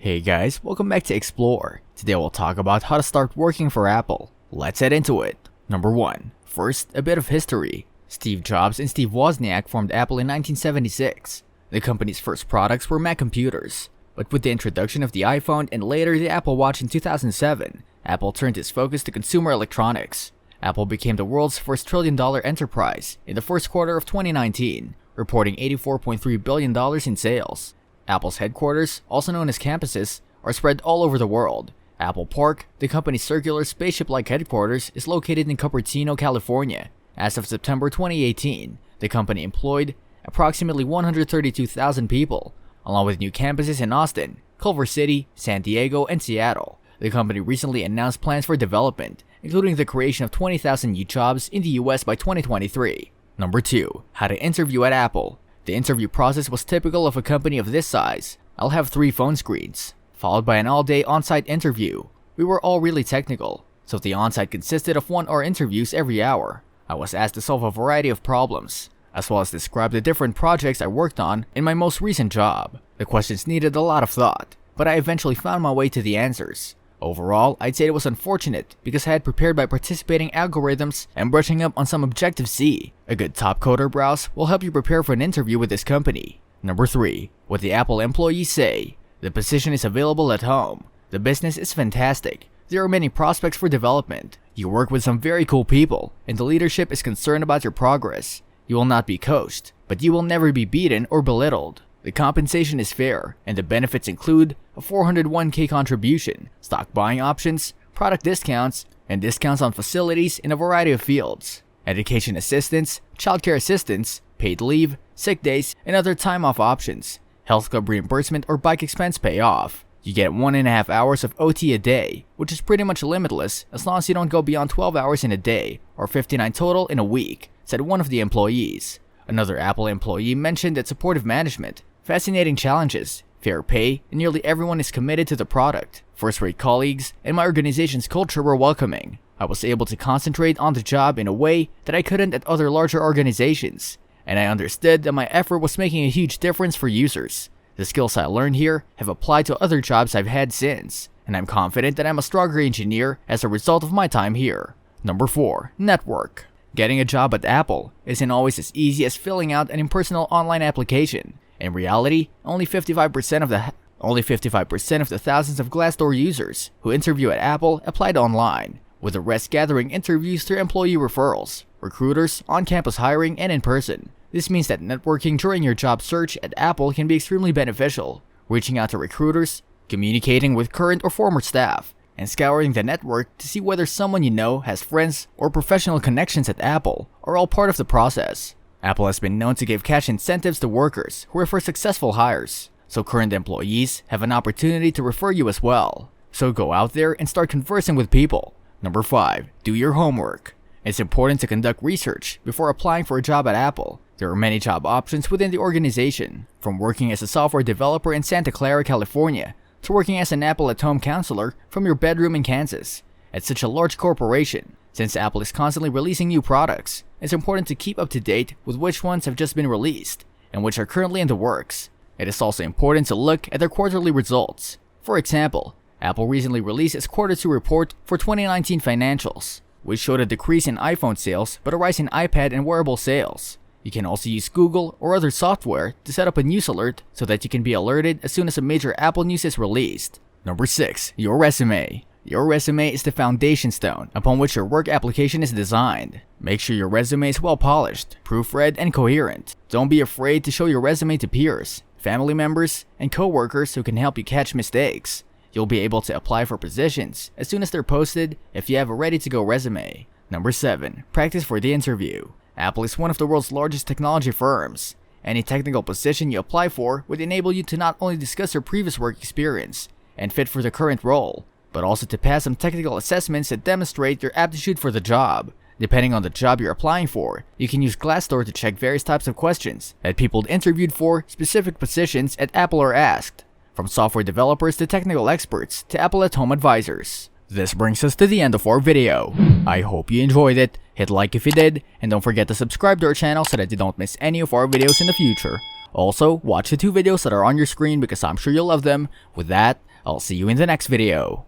Hey guys, welcome back to Explore. Today we'll talk about how to start working for Apple. Let's head into it. Number 1. First, a bit of history. Steve Jobs and Steve Wozniak formed Apple in 1976. The company's first products were Mac computers. But with the introduction of the iPhone and later the Apple Watch in 2007, Apple turned its focus to consumer electronics. Apple became the world's first trillion-dollar enterprise in the first quarter of 2019, reporting $84.3 billion in sales. Apple's headquarters, also known as campuses, are spread all over the world. Apple Park, the company's circular spaceship-like headquarters, is located in Cupertino, California. As of September 2018, the company employed approximately 132,000 people, along with new campuses in Austin, Culver City, San Diego, and Seattle. The company recently announced plans for development, including the creation of 20,000 new jobs in the US by 2023. Number 2. How to interview at Apple. The interview process was typical of a company of this size. I'll have 3 phone screens, followed by an all-day on-site interview. We were all really technical, so the on-site consisted of 1-hour interviews every hour. I was asked to solve a variety of problems, as well as describe the different projects I worked on in my most recent job. The questions needed a lot of thought, but I eventually found my way to the answers. Overall, I'd say it was unfortunate because I had prepared by participating algorithms and brushing up on some Objective-C. A good top-coder browse will help you prepare for an interview with this company. Number 3. What the Apple employees say. The position is available at home. The business is fantastic. There are many prospects for development. You work with some very cool people, and the leadership is concerned about your progress. You will not be coached, but you will never be beaten or belittled. The compensation is fair, and the benefits include a 401k contribution, stock buying options, product discounts, and discounts on facilities in a variety of fields. Education assistance, childcare assistance, paid leave, sick days, and other time off options. Health club reimbursement or bike expense payoff. You get 1.5 hours of OT a day, which is pretty much limitless as long as you don't go beyond 12 hours in a day, or 59 total in a week, said one of the employees. Another Apple employee mentioned that supportive management, fascinating challenges, fair pay, and nearly everyone is committed to the product. First-rate colleagues, and my organization's culture were welcoming. I was able to concentrate on the job in a way that I couldn't at other larger organizations, and I understood that my effort was making a huge difference for users. The skills I learned here have applied to other jobs I've had since, and I'm confident that I'm a stronger engineer as a result of my time here. Number 4. Network. Getting a job at Apple isn't always as easy as filling out an impersonal online application. In reality, only 55% of the thousands of Glassdoor users who interview at Apple applied online, with the rest gathering interviews through employee referrals, recruiters, on-campus hiring, and in person. This means that networking during your job search at Apple can be extremely beneficial. Reaching out to recruiters, communicating with current or former staff, and scouring the network to see whether someone you know has friends or professional connections at Apple are all part of the process. Apple has been known to give cash incentives to workers who refer successful hires, so current employees have an opportunity to refer you as well. So go out there and start conversing with people. Number 5. Do your homework. It's important to conduct research before applying for a job at Apple. There are many job options within the organization, from working as a software developer in Santa Clara, California, to working as an Apple at Home counselor from your bedroom in Kansas. At such a large corporation, since Apple is constantly releasing new products, it's important to keep up to date with which ones have just been released and which are currently in the works. It is also important to look at their quarterly results. For example, Apple recently released its Quarter 2 report for 2019 financials, which showed a decrease in iPhone sales but a rise in iPad and wearable sales. You can also use Google or other software to set up a news alert so that you can be alerted as soon as a major Apple news is released. Number 6. Your resume. Your resume is the foundation stone upon which your work application is designed. Make sure your resume is well polished, proofread, and coherent. Don't be afraid to show your resume to peers, family members, and co-workers who can help you catch mistakes. You'll be able to apply for positions as soon as they're posted if you have a ready-to-go resume. Number 7. Practice for the interview. Apple is one of the world's largest technology firms. Any technical position you apply for would enable you to not only discuss your previous work experience and fit for the current role, but also to pass some technical assessments that demonstrate your aptitude for the job. Depending on the job you're applying for, you can use Glassdoor to check various types of questions that people interviewed for specific positions at Apple are asked, from software developers to technical experts to Apple at Home advisors. This brings us to the end of our video. I hope you enjoyed it. Hit like if you did, and don't forget to subscribe to our channel so that you don't miss any of our videos in the future. Also, watch the 2 videos that are on your screen because I'm sure you'll love them. With that, I'll see you in the next video.